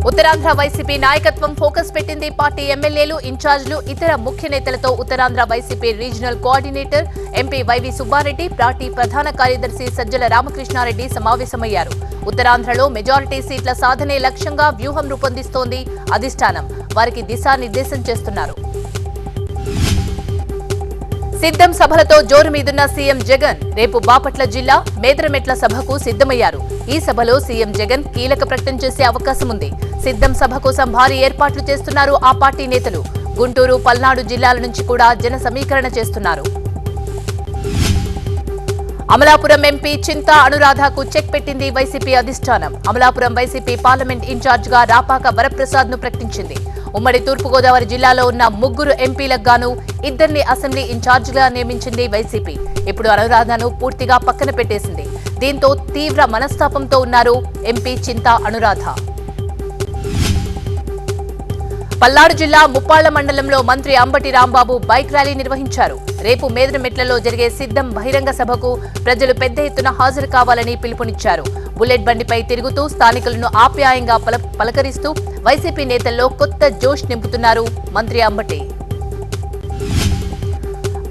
ఉత్తరాంధ్ర వైసీపీ నాయకత్వం ఫోకస్ పెట్టింది. పార్టీ ఎమ్మెల్యేలు, ఇన్ఛార్జీలు, ఇతర ముఖ్య నేతలతో Uttarandhra YCP regional coordinator MP YV Subba Reddy, party ప్రధాన కార్యదర్శి సజ్జల రామకృష్ణారెడ్డి సమావేశమయ్యారు. ఉత్తరాంధ్రలో మెజారిటీ సీట్ల సాధనే లక్ష్యంగా వ్యూహం రూపొందిస్తోంది అధిష్టానం. వారికి దిశానిర్దేశం చేస్తున్నారు. సిద్ధం సభలతో జోరు మీదున్న సీఎం జగన్ రేపు బాపట్ల జిల్లా మేదరమెట్ల సభకు సిద్ధమయ్యారు. ఈ సభలో సీఎం జగన్ కీలక ప్రకటన చేసే అవకాశం ఉంది. సిద్ధం సభ కోసం భారీ ఏర్పాట్లు చేస్తున్నారు ఆ పార్టీ నేతలు. గుంటూరు, పల్నాడు జిల్లాల నుంచి కూడా జన సమీకరణ చేస్తున్నారు. అమలాపురం ఎంపీ చింతా అనురాధకు చెక్ పెట్టింది వైసీపీ అధిష్టానం. అమలాపురం వైసీపీ పార్లమెంట్ ఇన్ఛార్జిగా రాపాక వరప్రసాద్ ను ప్రకటించింది. ఉమ్మడి తూర్పుగోదావరి జిల్లాలో ఉన్న 3 ఎంపీలకు గాను 2 అసెంబ్లీ ఇన్ఛార్జిగా నియమించింది వైసీపీ. ఇప్పుడు అనురాధను పూర్తిగా పక్కన పెట్టేసింది. దీంతో తీవ్ర మనస్తాపంతో ఉన్నారు ఎంపీ చింతా అనురాధ. పల్నాడు జిల్లా ముప్పాళ్ల మండలంలో మంత్రి అంబటి రాంబాబు బైక్ ర్యాలీ నిర్వహించారు. రేపు మేదరమెట్లలో జరిగే సిద్ధం బహిరంగ సభకు ప్రజలు పెద్ద ఎత్తున హాజరు కావాలని పిలుపునిచ్చారు. బుల్లెట్ బండిపై తిరుగుతూ స్థానికులను ఆప్యాయంగా పలకరిస్తూ వైసీపీ నేతల్లో కొత్త జోష్ నింపుతున్నారు మంత్రి అంబటి.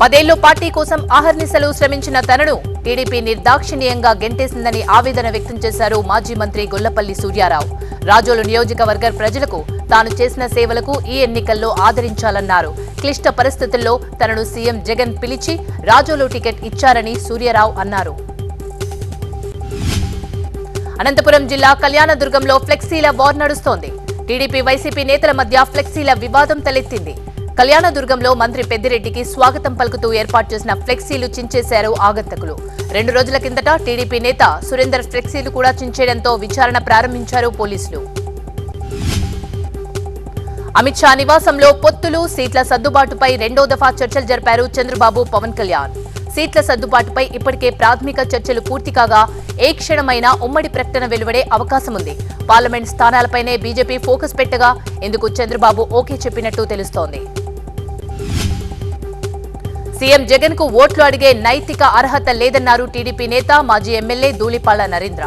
10 ఏళ్లు పార్టీ కోసం ఆహర్నిశలు శ్రమించిన తనను టీడీపీ నిర్దాక్షిణ్యంగా గెంటేసిందని ఆవేదన వ్యక్తం చేశారు మాజీ మంత్రి గొల్లపల్లి సూర్యారావు. రాజోలు నియోజకవర్గ ప్రజలకు తాను చేసిన సేవలకు ఈ ఎన్నికల్లో ఆదరించాలన్నారు. క్లిష్ట పరిస్థితుల్లో తనను సీఎం జగన్ పిలిచి రాజోలు టికెట్ ఇచ్చారని సూర్యారావు అన్నారు. అనంతపురం జిల్లా కళ్యాణదుర్గంలో ఫ్లెక్సీల వార్ నడుస్తోంది. టీడీపీ వైసీపీ నేతల మధ్య ఫ్లెక్సీల వివాదం తలెత్తింది. కళ్యాణదుర్గంలో మంత్రి పెద్దిరెడ్డికి స్వాగతం పలుకుతూ ఏర్పాటు చేసిన ఫ్లెక్సీలు చించేశారు ఆగంతకులు. 2 రోజుల కిందట టీడీపీ నేత సురేందర్ ఫ్లెక్సీలు కూడా చించేయడంతో విచారణ ప్రారంభించారు పోలీసులు. అమిత్ షా నివాసంలో పొత్తులు, సీట్ల సర్దుబాటుపై 2వ దఫా చర్చలు జరిపారు చంద్రబాబు, పవన్ కళ్యాణ్. సీట్ల సర్దుబాటుపై ఇప్పటికే ప్రాథమిక చర్చలు పూర్తి కాగా ఏ క్షణమైనా ఉమ్మడి ప్రకటన వెలువడే అవకాశం ఉంది. పార్లమెంట్ స్థానాలపైనే బీజేపీ ఫోకస్ పెట్టగా ఇందుకు చంద్రబాబు ఓకే చెప్పినట్టు తెలుస్తోంది. సీఎం జగన్ కు ఓట్లు అడిగే నైతిక అర్హత లేదన్నారు టీడీపీ నేత, మాజీ ఎమ్మెల్యే ధూళిపాళ్ల నరేంద్ర.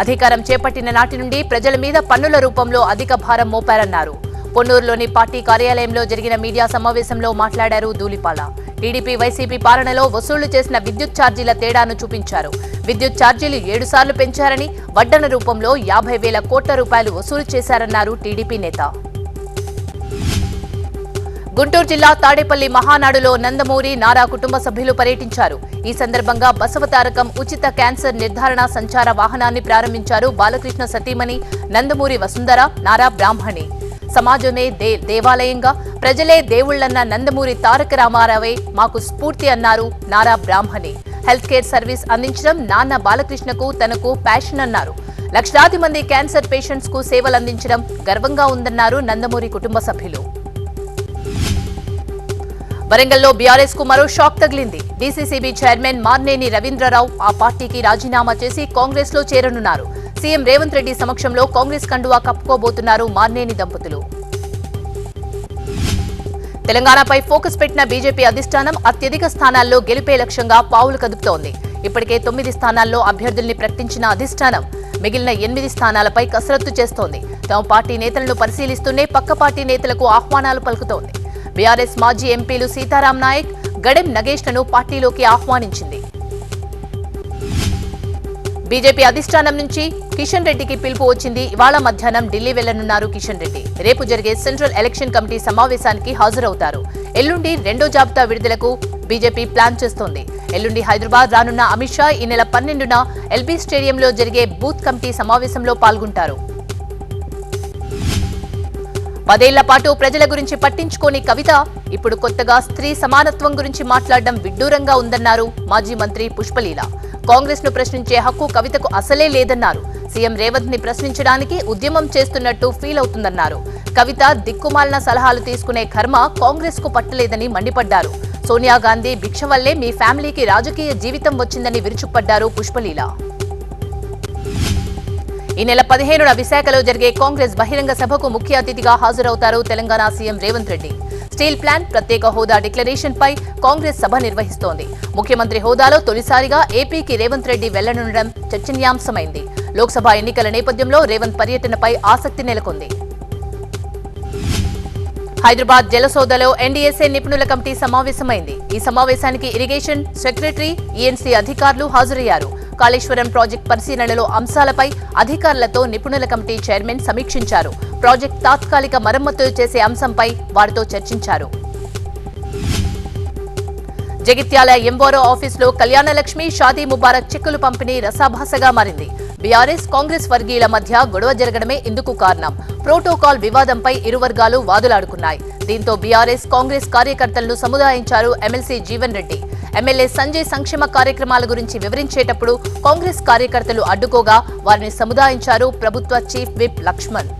అధికారం చేపట్టిన నాటి నుండి ప్రజల మీద పన్నుల రూపంలో అధిక భారం మోపారన్నారు. పొన్నూరులోని పార్టీ కార్యాలయంలో జరిగిన మీడియా సమావేశంలో మాట్లాడారు ధూళిపాళ్ల. టీడీపీ వైసీపీ పాలనలో వసూళ్లు చేసిన విద్యుత్ ఛార్జీల తేడాను చూపించారు. విద్యుత్ ఛార్జీలు 7 సార్లు పెంచారని, వడ్డన రూపంలో 50,000 కోట్ల రూపాయలు వసూలు చేశారన్నారు టీడీపీ నేత. గుంటూరు జిల్లా తాడేపల్లి మహానాడులో నందమూరి, నారా కుటుంబ సభ్యులు పర్యటించారు. ఈ సందర్భంగా బసవతారకం ఉచిత క్యాన్సర్ నిర్ధారణ సంచార వాహనాన్ని ప్రారంభించారు బాలకృష్ణ సతీమణి నందమూరి వసుంధర, నారా బ్రాహ్మణి. సమాజమే దేవాలయంగా, ప్రజలే దేవుళ్లన్న నందమూరి తారక రామారావే మాకు స్ఫూర్తి అన్నారు నారా బ్రాహ్మణి. హెల్త్ కేర్ సర్వీస్ అందించడం నాన్న బాలకృష్ణకు తనకు ప్యాషన్ అన్నారు. లక్షలాది మంది క్యాన్సర్ పేషెంట్స్ కు సేవలు అందించడం గర్వంగా ఉందన్నారు నందమూరి కుటుంబ సభ్యులు. వరంగల్లో బీఆర్ఎస్ కు మరో షాక్ తగిలింది. డీసీసీబీ చైర్మన్ మార్నేని రవీంద్రరావు ఆ పార్టీకి రాజీనామా చేసి కాంగ్రెస్ లో చేరనున్నారు. సీఎం రేవంత్ రెడ్డి సమక్షంలో కాంగ్రెస్ కండువా కప్పుకోబోతున్నారు మార్నేని దంపతులు. తెలంగాణపై ఫోకస్ పెట్టిన బీజేపీ అధిష్టానం అత్యధిక స్థానాల్లో గెలిపే లక్ష్యంగా పావులు కదుపుతోంది. ఇప్పటికే 9 స్థానాల్లో అభ్యర్థుల్ని ప్రకటించిన అధిష్టానం మిగిలిన 8 స్థానాలపై కసరత్తు చేస్తోంది. తమ పార్టీ నేతలను పరిశీలిస్తూనే పక్క పార్టీ నేతలకు ఆహ్వానాలు పలుకుతోంది. బీఆర్ఎస్ మాజీ ఎంపీలు సీతారాం నాయక్, గడెం నగేష్లను పార్టీలోకి ఆహ్వానించింది. బీజేపీ అధిష్టానం నుంచి కిషన్ రెడ్డికి పిలుపు వచ్చింది. ఇవాళ మధ్యాహ్నం ఢిల్లీ వెళ్లనున్నారు కిషన్ రెడ్డి. రేపు జరిగే సెంట్రల్ ఎలక్షన్ కమిటీ సమావేశానికి హాజరవుతారు. ఎల్లుండి 2వ జాబితా విడుదలకు బీజేపీ ప్లాన్ చేస్తోంది. ఎల్లుండి హైదరాబాద్ రానున్న అమిత్ షా ఈ నెల 12న ఎల్బీ స్టేడియంలో జరిగే బూత్ కమిటీ సమావేశంలో పాల్గొంటారు. 10 ఏళ్ల పాటు ప్రజల గురించి పట్టించుకోని కవిత ఇప్పుడు కొత్తగా స్త్రీ సమానత్వం గురించి మాట్లాడడం విడ్డూరంగా ఉందన్నారు మాజీ మంత్రి పుష్పలీల. కాంగ్రెస్ ను ప్రశ్నించే హక్కు కవితకు అసలే లేదన్నారు. సీఎం రేవంత్ ని ప్రశ్నించడానికి ఉద్యమం చేస్తున్నట్టు ఫీల్ అవుతుందన్నారు. కవిత దిక్కుమాలిన సలహాలు తీసుకునే కర్మ కాంగ్రెస్ కు పట్టలేదని మండిపడ్డారు. సోనియా గాంధీ భిక్ష వల్లే మీ ఫ్యామిలీకి రాజకీయ జీవితం వచ్చిందని విరుచుకుపడ్డారు పుష్పలీల. ఈ నెల 15న విశాఖలో జరిగే కాంగ్రెస్ బహిరంగ సభకు ముఖ్య అతిథిగా హాజరవుతారు Telangana CM Revanth Reddy. Steel plant, ప్రత్యేక హోదా డిక్లరేషన్ పై కాంగ్రెస్ సభ నిర్వహిస్తోంది. ముఖ్యమంత్రి హోదాలో తొలిసారిగా ఏపీకి రేవంత్ రెడ్డి వెళ్లనుండడం చర్చనీయాంశమైంది. లోక్సభ ఎన్నికల నేపథ్యంలో రేవంత్ పర్యటనపై ఆసక్తి నెలకొంది. హైదరాబాద్ జలసౌధలో ఎన్డీఎస్ఏ నిపుణుల కమిటీ సమావేశమైంది. ఈ సమావేశానికి ఇరిగేషన్ సెక్రటరీ, ఈఎన్సీ అధికారులు హాజరయ్యారు. కాళేశ్వరం ప్రాజెక్టు పరిశీలనలో అంశాలపై అధికారులతో నిపుణుల కమిటీ చైర్మన్ సమీక్షించారు. ప్రాజెక్టు తాత్కాలిక మరమ్మతులు చేసే అంశంపై వారితో చర్చించారు. జగిత్యాల ఎంవోరో ఆఫీసులో కళ్యాణలక్ష్మి, షాదీ ముబారక్ చెక్కులు పంపిణీ రసాభాసగా మారింది. బీఆర్ఎస్, కాంగ్రెస్ వర్గీయుల మధ్య గొడవ జరగడమే ఇందుకు కారణం. ప్రోటోకాల్ వివాదంపై ఇరు వర్గాలు వాదులాడుకున్నాయి. దీంతో బీఆర్ఎస్, కాంగ్రెస్ కార్యకర్తలను సముదాయించారు ఎమ్మెల్సీ జీవన్ రెడ్డి. ఎమ్మెల్యే సంజయ్ సంక్షేమ కార్యక్రమాల గురించి వివరించేటప్పుడు కాంగ్రెస్ కార్యకర్తలు అడ్డుకోగా వారిని సముదాయించారు ప్రభుత్వ చీఫ్ విప్ లక్ష్మణ్.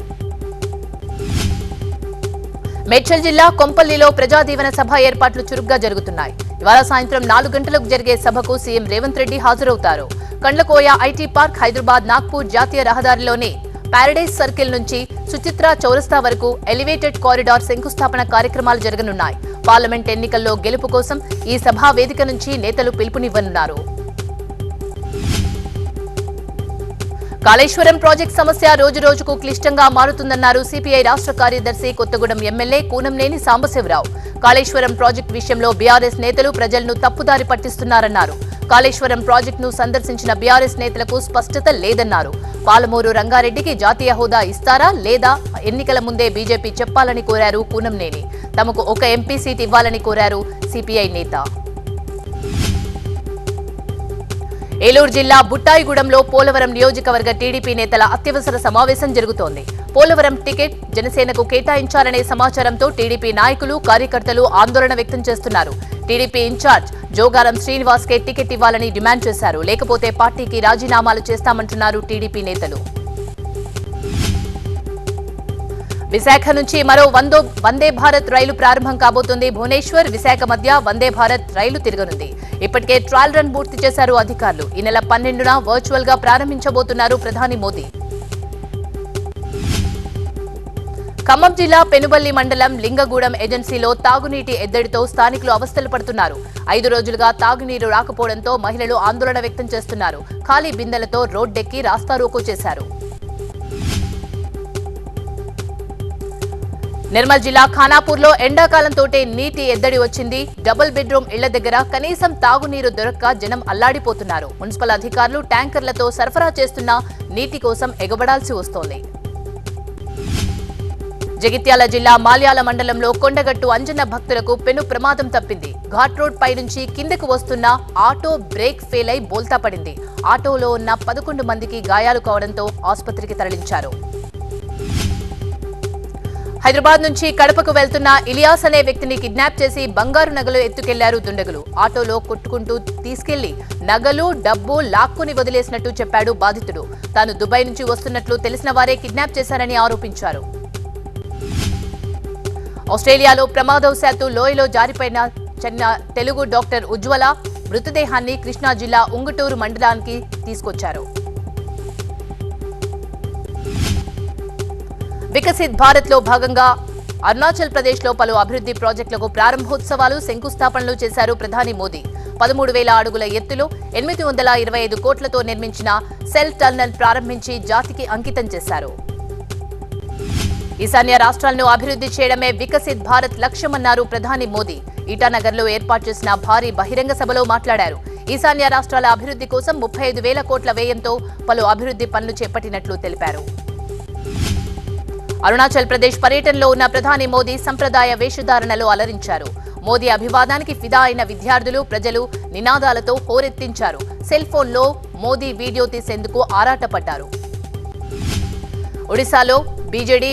మేడ్చల్ జిల్లా కొంపల్లిలో ప్రజాదీవన సభ ఏర్పాట్లు చురుగ్గా జరుగుతున్నాయి. ఇవాళ సాయంత్రం 4 గంటలకు జరిగే సభకు సీఎం రేవంత్ రెడ్డి హాజరవుతారు. కండ్లకోయ ఐటీ పార్క్, హైదరాబాద్ నాగ్పూర్ జాతీయ రహదారిలోని పారడైజ్ సర్కిల్ నుంచి సుచిత్ర చౌరస్తా వరకు ఎలివేటెడ్ కారిడార్ శంకుస్థాపన కార్యక్రమాలు జరగనున్నాయి. పార్లమెంట్ ఎన్నికల్లో గెలుపు కోసం ఈ సభా వేదిక నుంచి నేతలు పిలుపునివ్వనున్నారు. కాళేశ్వరం ప్రాజెక్టు సమస్య రోజురోజుకు క్లిష్టంగా మారుతుందన్నారు సిపిఐ రాష్ట్ర కార్యదర్శి, కొత్తగూడెం ఎమ్మెల్యే కూనంనేని సాంబశివరావు. కాళేశ్వరం ప్రాజెక్టు విషయంలో బీఆర్ఎస్ నేతలు ప్రజలను తప్పుదారి పట్టిస్తున్నారన్నారు. కాళేశ్వరం ప్రాజెక్టును సందర్శించిన బీఆర్ఎస్ నేతలకు స్పష్టత లేదన్నారు. పాలమూరు రంగారెడ్డికి జాతీయ హోదా ఇస్తారా లేదా ఎన్నికల ముందే బీజేపీ చెప్పాలని కోరారు కూనంనేని. తమకు ఒక ఎంపీ సీట్ ఇవ్వాలని కోరారు సిపిఐ నేత. ఏలూరు జిల్లా బుట్టాయిగూడెంలో పోలవరం నియోజకవర్గ టీడీపీ నేతల అత్యవసర సమావేశం జరుగుతోంది. పోలవరం టికెట్ జనసేనకు కేటాయించాలనే సమాచారంతో టీడీపీ నాయకులు, కార్యకర్తలు ఆందోళన వ్యక్తం చేస్తున్నారు. టీడీపీ ఇన్ఛార్జ్ జోగారం శ్రీనివాస్ కే టికెట్ ఇవ్వాలని డిమాండ్ చేశారు. లేకపోతే పార్టీకి రాజీనామాలు చేస్తామంటున్నారు టీడీపీ నేతలు. విశాఖ నుంచి మరో వందే భారత్ రైలు ప్రారంభం కాబోతుంది. భువనేశ్వర్, విశాఖ మధ్య వందే భారత్ రైలు తిరగనుంది. ఇప్పటికే ట్రయల్ రన్ పూర్తి చేశారు అధికారులు. ఈ నెల 12న వర్చువల్ గా ప్రారంభించబోతున్నారు ప్రధాని మోదీ. ఖమ్మం జిల్లా పెనుబల్లి మండలం లింగగూడెం ఏజెన్సీలో తాగునీటి ఎద్దడితో స్థానికులు అవస్థలు పడుతున్నారు. 5 రోజులుగా తాగునీరు రాకపోవడంతో మహిళలు ఆందోళన వ్యక్తం చేస్తున్నారు. ఖాళీ బిందెలతో రోడ్డెక్కి రాస్తారోకో చేశారు. నిర్మల్ జిల్లా ఖానాపూర్లో ఎండాకాలంతోటే నీటి ఎద్దడి వచ్చింది. డబుల్ బెడ్రూమ్ ఇళ్ల దగ్గర కనీసం తాగునీరు దొరక్క జనం అల్లాడిపోతున్నారు. మున్సిపల్ అధికారులు ట్యాంకర్లతో సరఫరా చేస్తున్న నీటి కోసం ఎగబడాల్సి వస్తోంది. జగిత్యాల జిల్లా మాల్యాల మండలంలో కొండగట్టు అంజన్న భక్తులకు పెను ప్రమాదం తప్పింది. ఘాట్ రోడ్ పై నుంచి కిందకు వస్తున్న ఆటో బ్రేక్ ఫెయిల్ అయి బోల్తా పడింది. ఆటోలో ఉన్న 11 మందికి గాయాలు కావడంతో ఆసుపత్రికి తరలించారు. హైదరాబాద్ నుంచి కడపకు వెళ్తున్న ఇలియాస్ అనే వ్యక్తిని కిడ్నాప్ చేసి బంగారు నగలు ఎత్తుకెళ్లారు దుండగులు. ఆటోలో కొట్టుకుంటూ తీసుకెళ్లి నగలు, డబ్బు లాక్కుని వదిలేసినట్టు చెప్పాడు బాధితుడు. తాను దుబాయ్ నుంచి వస్తున్నట్లు తెలిసిన వారే కిడ్నాప్ చేశారని ఆరోపించారు. ఆస్ట్రేలియాలో ప్రమాదవశాత్తు లోయలో జారిపోయిన చెన్న తెలుగు డాక్టర్ ఉజ్వల మృతదేహాన్ని కృష్ణా జిల్లా ఉంగుటూరు మండలానికి తీసుకొచ్చారు. వికసిత్ భారత్ లో భాగంగా అరుణాచల్ ప్రదేశ్ లో పలు అభివృద్ధి ప్రాజెక్టులకు ప్రారంభోత్సవాలు, శంకుస్థాపనలు చేశారు ప్రధాని మోదీ. 13,000 అడుగుల ఎత్తులో 825 కోట్లతో నిర్మించిన సెల్ టన్నెల్ ప్రారంభించి జాతికి అంకితం చేశారు. ఈశాన్య రాష్ట్రాలను అభివృద్ధి చేయడమే వికసిత్ భారత్ లక్ష్యమన్నారు ప్రధాని మోదీ. ఈటానగర్లో ఏర్పాటు చేసిన భారీ బహిరంగ సభలో మాట్లాడారు. ఈశాన్య రాష్ట్రాల అభివృద్ధి కోసం 35,000 కోట్ల వ్యయంతో పలు అభివృద్ధి పనులు చేపట్టినట్లు తెలిపారు. అరుణాచల్ ప్రదేశ్ పర్యటనలో ఉన్న ప్రధాని మోదీ సంప్రదాయ వేషధారణలో అలరించారు. మోదీ అభివాదానికి ఫిదా అయిన విద్యార్థులు, ప్రజలు నినాదాలతో హోరెత్తించారు. సెల్ ఫోన్లో మోదీ వీడియో తీసేందుకు ఆరాటపడ్డారు. ఒడిశాలో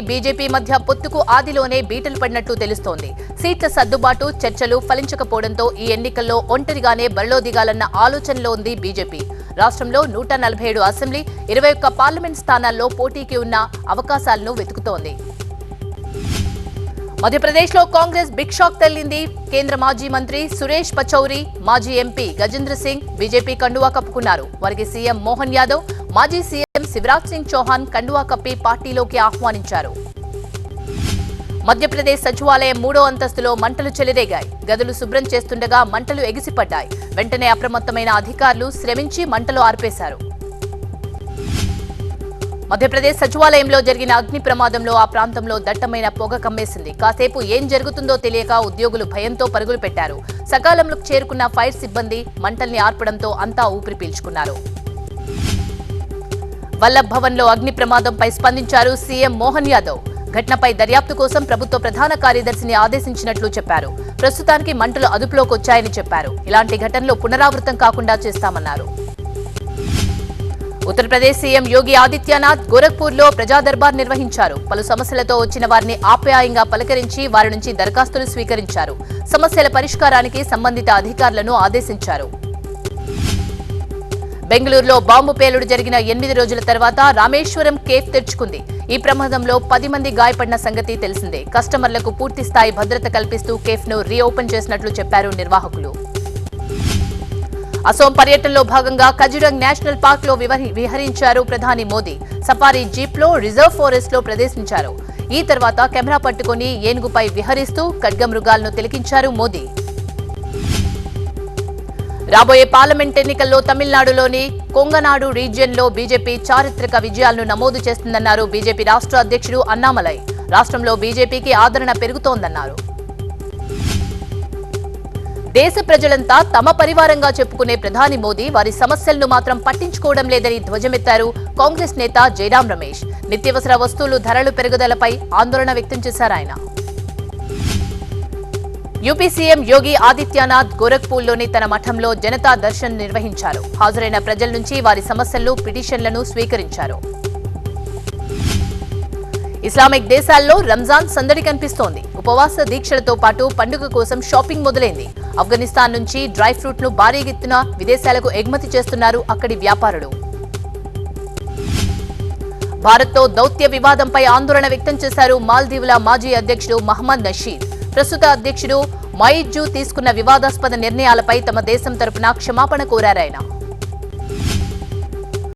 బీజేపీ మధ్య పొత్తుకు ఆదిలోనే బీటలు పడినట్టు తెలుస్తోంది. సీట్ల సర్దుబాటు చర్చలు ఫలించకపోవడంతో ఈ ఎన్నికల్లో ఒంటరిగానే బరిలో దిగాలన్న ఆలోచనలో ఉంది బీజేపీ. రాష్ట్రంలో 147 అసెంబ్లీ, 21 పార్లమెంట్ స్థానాల్లో పోటీకి ఉన్న అవకాశాలను వెతుకుతోంది. మధ్యప్రదేశ్లో కాంగ్రెస్ బిగ్ షాక్ తగిలింది. కేంద్ర మాజీ మంత్రి సురేష్ పచౌరి, మాజీ ఎంపీ గజేంద్ర సింగ్ బీజేపీ కండువా కప్పుకున్నారు. వారికి సీఎం మోహన్ యాదవ్, మాజీ సీఎం శివరాజ్ సింగ్ చౌహాన్ కండువా కప్పి పార్టీలోకి ఆహ్వానించారు. మధ్యప్రదేశ్ సచివాలయం 3వ అంతస్తులో మంటలు చెలరేగాయి. గదులు శుభ్రం చేస్తుండగా మంటలు ఎగిసిపడ్డాయి. వెంటనే అప్రమత్తమైన అధికారులు శ్రమించి మంటలు ఆర్పేశారు. మధ్యప్రదేశ్ సచివాలయంలో జరిగిన అగ్ని ప్రమాదంలో ఆ ప్రాంతంలో దట్టమైన పొగ కమ్మేసింది. కాసేపు ఏం జరుగుతుందో తెలియక ఉద్యోగులు భయంతో పరుగులు పెట్టారు. సకాలంలో చేరుకున్న ఫైర్ సిబ్బంది మంటల్ని ఆర్పడంతో అంతా ఊపిరి పీల్చుకున్నారు. వల్లభ్ భవన్లో అగ్ని ప్రమాదంపై స్పందించారు సీఎం మోహన్ యాదవ్. ఘటనపై దర్యాప్తు కోసం ప్రభుత్వ ప్రధాన కార్యదర్శిని ఆదేశించినట్లు చెప్పారు. ప్రస్తుతానికి మంటలు అదుపులోకి వచ్చాయని చెప్పారు. ఇలాంటి ఘటనలు పునరావృతం కాకుండా చేస్తామన్నారు. ఉత్తరప్రదేశ్ సీఎం యోగి ఆదిత్యనాథ్ గోరఖ్పూర్లో ప్రజా దర్బార్ నిర్వహించారు. పలు సమస్యలతో వచ్చిన వారిని ఆప్యాయంగా పలకరించి వారి నుంచి దరఖాస్తులు స్వీకరించారు. సమస్యల పరిష్కారానికి సంబంధిత అధికారులను ఆదేశించారు. బెంగళూరులో బాంబు పేలుడు జరిగిన 8 రోజుల తర్వాత రామేశ్వరం కేఫ్ తెరుచుకుంది. ఈ ప్రమాదంలో 10 మంది గాయపడిన సంగతి తెలిసిందే. కస్టమర్లకు పూర్తి స్థాయి భద్రత కల్పిస్తూ కేఫ్ ను రీఓపెన్ చేసినట్లు చెప్పారు నిర్వాహకులు. అసోం పర్యటనలో భాగంగా కజిరంగ్ నేషనల్ పార్క్ లో విహరించారు ప్రధాని మోదీ. సఫారీ జీప్ లో రిజర్వ్ ఫారెస్ట్ లో ప్రవేశించారు. ఈ తర్వాత కెమెరా పట్టుకుని ఏనుగుపై విహరిస్తూ ఖడ్గమృగాలను తిలకించారు మోదీ. రాబోయే పార్లమెంట్ ఎన్నికల్లో తమిళనాడులోని కొంగనాడు రీజియన్లో బీజేపీ చారిత్రక విజయాలను నమోదు చేస్తుందన్నారు బీజేపీ రాష్ట్ర అధ్యక్షుడు అన్నామలై. రాష్ట్రంలో బీజేపీకి ఆదరణ పెరుగుతోందన్నారు. దేశ ప్రజలంతా తమ పరివారంగా చెప్పుకునే ప్రధాని మోదీ వారి సమస్యలను మాత్రం పట్టించుకోవడం లేదని ధ్వజమెత్తారు కాంగ్రెస్ నేత జైరాం రమేష్. నిత్యావసర వస్తువులు ధరలు పెరుగుదలపై ఆందోళన వ్యక్తం చేశారు ఆయన. యూపీ సీఎం యోగి ఆదిత్యనాథ్ గోరఖ్పూర్లోని తన మఠంలో జనతా దర్శన్ నిర్వహించారు. హాజరైన ప్రజల నుంచి వారి సమస్యలు, పిటిషన్లను స్వీకరించారు. ఇస్లామిక్ దేశాల్లో రంజాన్ సందడి కనిపిస్తోంది. ఉపవాస దీక్షలతో పాటు పండుగ కోసం షాపింగ్ మొదలైంది. ఆఫ్ఘనిస్తాన్ నుంచి డ్రై ఫ్రూట్ ను భారీ ఎత్తున విదేశాలకు ఎగుమతి చేస్తున్నారు అక్కడి వ్యాపారులు. భారత్తో దౌత్య వివాదంపై ఆందోళన వ్యక్తం చేశారు మాల్దీవుల మాజీ అధ్యక్షుడు మహమ్మద్ నషీద్. ప్రస్తుత అధ్యక్షుడు మయిజ్జు తీసుకున్న వివాదాస్పద నిర్ణయాలపై తమ దేశం తరపున క్షమాపణ కోరారాయన.